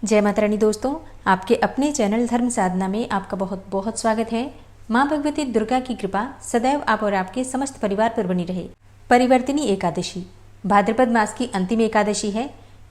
जय माता रानी दोस्तों, आपके अपने चैनल धर्म साधना में आपका बहुत बहुत स्वागत है। माँ भगवती दुर्गा की कृपा सदैव आप और आपके समस्त परिवार पर बनी रहे। परिवर्तिनी एकादशी भाद्रपद मास की अंतिम एकादशी है।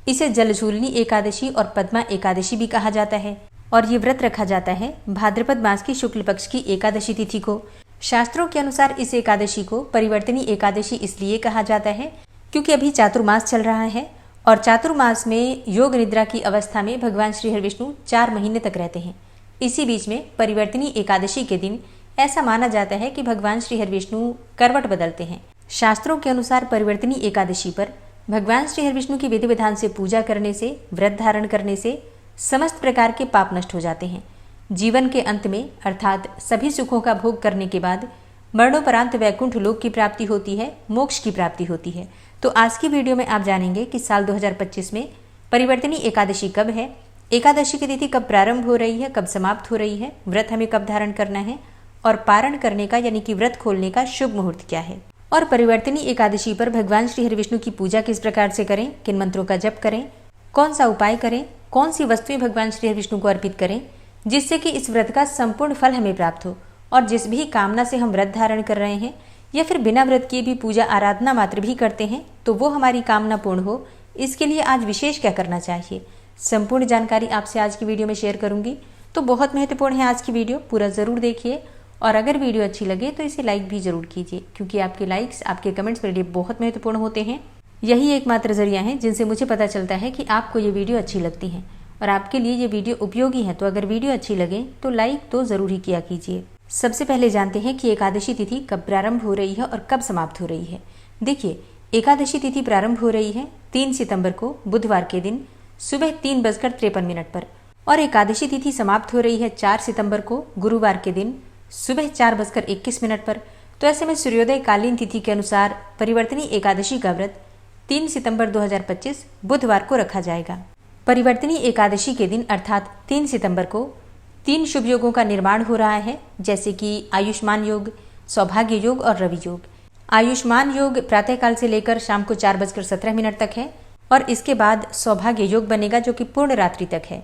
इसे जलझूलनी एकादशी और पद्मा एकादशी भी कहा जाता है और ये व्रत रखा जाता है भाद्रपद मास की शुक्ल पक्ष की एकादशी तिथि को। शास्त्रों के अनुसार इस एकादशी को परिवर्तिनी एकादशी इसलिए कहा जाता है क्योंकि अभी चातुर्मास चल रहा है और चातुर्मास में योग निद्रा की अवस्था में भगवान श्री हरिविष्णु 4 महीने तक रहते हैं। इसी बीच में परिवर्तिनी एकादशी के दिन ऐसा माना जाता है कि भगवान श्री हरिविष्णु करवट बदलते हैं। शास्त्रों के अनुसार परिवर्तिनी एकादशी पर भगवान श्री हरिविष्णु की विधि विधान से पूजा करने से, व्रत धारण करने से समस्त प्रकार के पाप नष्ट हो जाते हैं। जीवन के अंत में अर्थात सभी सुखों का भोग करने के बाद मरणोपरांत वैकुंठ लोक की प्राप्ति होती है, मोक्ष की प्राप्ति होती है। तो आज की वीडियो में आप जानेंगे कि साल 2025 में परिवर्तिनी एकादशी कब है, एकादशी की तिथि कब प्रारंभ हो रही है, कब समाप्त हो रही है, व्रत हमें कब धारण करना है और पारण करने का यानी कि व्रत खोलने का शुभ मुहूर्त क्या है, और परिवर्तिनी एकादशी पर भगवान श्री हरिविष्णु की पूजा किस प्रकार से करें, किन मंत्रों का जप करें, कौन सा उपाय करें, कौन सी वस्तुएं भगवान श्री हरिविष्णु को अर्पित करें जिससे कि इस व्रत का संपूर्ण फल हमें प्राप्त हो। और जिस भी कामना से हम व्रत धारण कर रहे हैं या फिर बिना व्रत किए भी पूजा आराधना मात्र भी करते हैं तो वो हमारी कामना पूर्ण हो, इसके लिए आज विशेष क्या करना चाहिए, संपूर्ण जानकारी आपसे आज की वीडियो में शेयर करूंगी। तो बहुत महत्वपूर्ण है आज की वीडियो, पूरा ज़रूर देखिए और अगर वीडियो अच्छी लगे तो इसे लाइक भी ज़रूर कीजिए क्योंकि आपके लाइक्स, आपके कमेंट्स मेरे लिए बहुत महत्वपूर्ण होते हैं। यही एकमात्र जरिया है जिनसे मुझे पता चलता है कि आपको ये वीडियो अच्छी लगती है और आपके लिए ये वीडियो उपयोगी है। तो अगर वीडियो अच्छी लगे तो लाइक तो ज़रूर ही किया कीजिए। सबसे पहले जानते हैं कि एकादशी तिथि कब प्रारंभ हो रही है और कब समाप्त हो रही है। देखिए, एकादशी तिथि प्रारंभ हो रही है 3 सितंबर को बुधवार के दिन सुबह 3:53 पर और एकादशी तिथि समाप्त हो रही है 4 सितंबर को गुरुवार के दिन सुबह 4:21 पर। तो ऐसे में सूर्योदय कालीन तिथि के अनुसार परिवर्तिनी एकादशी का व्रत 3 सितंबर 2025 बुधवार को रखा जाएगा। परिवर्तिनी एकादशी के दिन अर्थात 3 सितंबर को 3 शुभ योगों का निर्माण हो रहा है, जैसे कि आयुष्मान योग, सौभाग्य योग और रवि योग। आयुष्मान योग प्रातःकाल से लेकर शाम को 4:17 तक है और इसके बाद सौभाग्य योग बनेगा जो कि पूर्ण रात्रि तक है।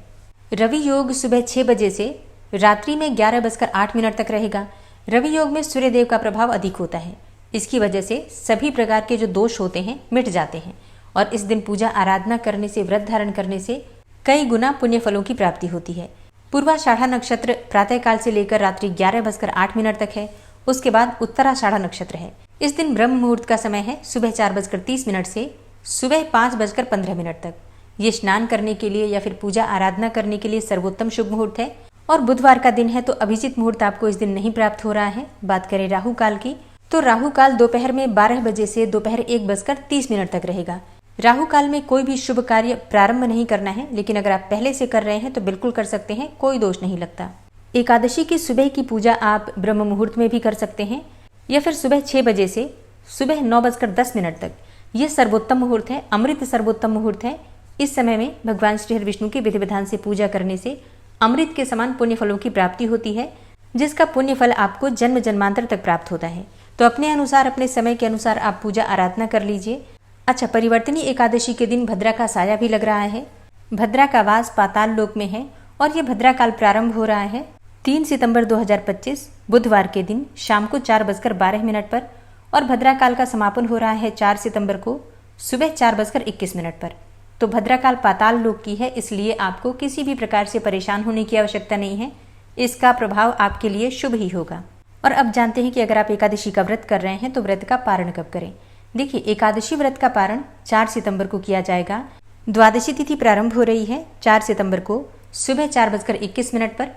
रवि योग सुबह 6 बजे से रात्रि में 11:08 तक रहेगा। रवि योग में सूर्यदेव का प्रभाव अधिक होता है, इसकी वजह से सभी प्रकार के जो दोष होते हैं मिट जाते हैं और इस दिन पूजा आराधना करने से, व्रत धारण करने से कई गुना पुण्य फलों की प्राप्ति होती है। पूर्वाषाढ़ा नक्षत्र प्रातःकाल से लेकर रात्रि 11:08 तक है। उसके बाद उत्तराषाढ़ा नक्षत्र है। इस दिन ब्रह्म मुहूर्त का समय है सुबह 4:30 से सुबह 5:15 तक। ये स्नान करने के लिए या फिर पूजा आराधना करने के लिए सर्वोत्तम शुभ मुहूर्त है और बुधवार का दिन है तो अभिजीत मुहूर्त आपको इस दिन नहीं प्राप्त हो रहा है। बात करें राहु काल की तो राहु काल दोपहर में 12 बजे से दोपहर 1:30 तक रहेगा। राहु काल में कोई भी शुभ कार्य प्रारंभ नहीं करना है, लेकिन अगर आप पहले से कर रहे हैं तो बिल्कुल कर सकते हैं, कोई दोष नहीं लगता। एकादशी की सुबह की पूजा आप ब्रह्म मुहूर्त में भी कर सकते हैं या फिर सुबह 6 बजे से सुबह 9:10 तक। यह सर्वोत्तम मुहूर्त है, अमृत सर्वोत्तम मुहूर्त है। इस समय में भगवान श्री हरिविष्णु की विधि विधान से पूजा करने से अमृत के समान पुण्य फलों की प्राप्ति होती है, जिसका पुण्य फल आपको जन्म जन्मांतर तक प्राप्त होता है। तो अपने अनुसार, अपने समय के अनुसार आप पूजा आराधना कर लीजिए। अच्छा, परिवर्तिनी एकादशी के दिन भद्रा का साया भी लग रहा है। भद्रा का वास पाताल लोक में है और यह भद्रा काल प्रारंभ हो रहा है 3 सितंबर 2025 बुधवार के दिन शाम को 4:12 पर और भद्रा काल का समापन हो रहा है 4 सितंबर को सुबह 4:21 पर। तो भद्रा काल पाताल लोक की है, इसलिए आपको किसी भी प्रकार से परेशान होने की आवश्यकता नहीं है। इसका प्रभाव आपके लिए शुभ ही होगा। और अब जानते हैं कि अगर आप एकादशी का व्रत कर रहे हैं तो व्रत का पारण कब करें। देखिए, एकादशी व्रत का पारण 4 सितंबर को किया जाएगा। द्वादशी तिथि प्रारंभ हो रही है 4 सितंबर को सुबह 4:21 पर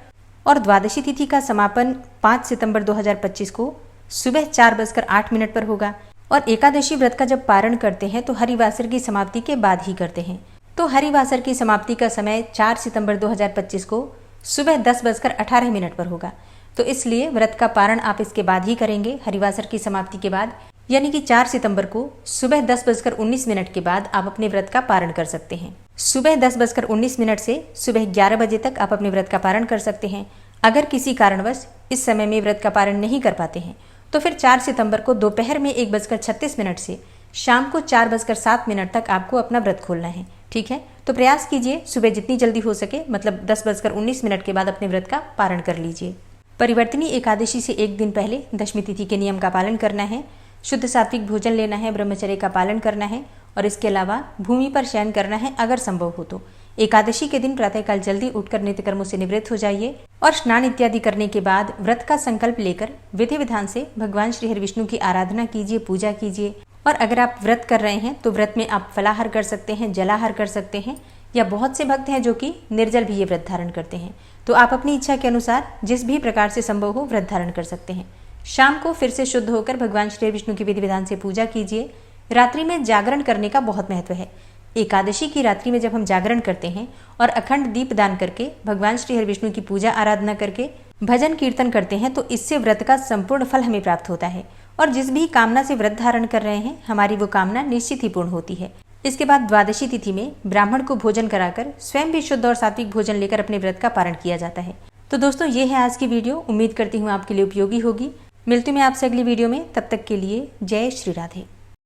और द्वादशी तिथि का समापन 5 सितंबर 2025 को सुबह 4:08 पर होगा। और एकादशी व्रत का जब पारण करते हैं तो हरिवासर की समाप्ति के बाद ही करते हैं। तो हरिवासर की समाप्ति का समय 4 सितंबर 2025 को सुबह 10:18 पर होगा। तो इसलिए व्रत का पारण आप इसके बाद ही करेंगे, हरिवासर की समाप्ति के बाद, यानी कि 4 सितंबर को सुबह 10:19 के बाद आप अपने व्रत का पारण कर सकते हैं। सुबह 10:19 से सुबह 11 बजे तक आप अपने व्रत का पारण कर सकते हैं। अगर किसी कारणवश इस समय में व्रत का पारण नहीं कर पाते हैं तो फिर 4 सितंबर को दोपहर में 1:36 से शाम को 4:07 तक आपको अपना व्रत खोलना है। ठीक है, तो प्रयास कीजिए सुबह जितनी जल्दी हो सके, मतलब 10:19 के बाद अपने व्रत का पारण कर लीजिए। परिवर्तिनी एकादशी से एक दिन पहले दशमी तिथि के नियम का पालन करना है, शुद्ध सात्विक भोजन लेना है, ब्रह्मचर्य का पालन करना है और इसके अलावा भूमि पर शयन करना है अगर संभव हो तो। एकादशी के दिन प्रातःकाल जल्दी उठकर नित्य कर्मों से निवृत्त हो जाइए और स्नान इत्यादि करने के बाद व्रत का संकल्प लेकर विधि विधान से भगवान श्री हरि विष्णु की आराधना कीजिए, पूजा कीजिए। और अगर आप व्रत कर रहे हैं तो व्रत में आप फलाहार कर सकते हैं, जलाहार कर सकते हैं, या बहुत से भक्त हैं जो कि निर्जल भी ये व्रत धारण करते हैं, तो आप अपनी इच्छा के अनुसार जिस भी प्रकार से संभव हो व्रत धारण कर सकते हैं। शाम को फिर से शुद्ध होकर भगवान श्री विष्णु की विधि विधान से पूजा कीजिए। रात्रि में जागरण करने का बहुत महत्व है। एकादशी की रात्रि में जब हम जागरण करते हैं और अखंड दीप दान करके भगवान श्री हरि विष्णु की पूजा आराधना करके भजन कीर्तन करते हैं तो इससे व्रत का संपूर्ण फल हमें प्राप्त होता है और जिस भी कामना से व्रत धारण कर रहे हैं हमारी वो कामना निश्चित ही पूर्ण होती है। इसके बाद द्वादशी तिथि में ब्राह्मण को भोजन कराकर स्वयं भी शुद्ध और सात्विक भोजन लेकर अपने व्रत का पारण किया जाता है। तो दोस्तों, ये है आज की वीडियो। उम्मीद करती हूँ आपके लिए उपयोगी होगी। मिलती हूँ मैं आपसे अगली वीडियो में, तब तक के लिए जय श्री राधे।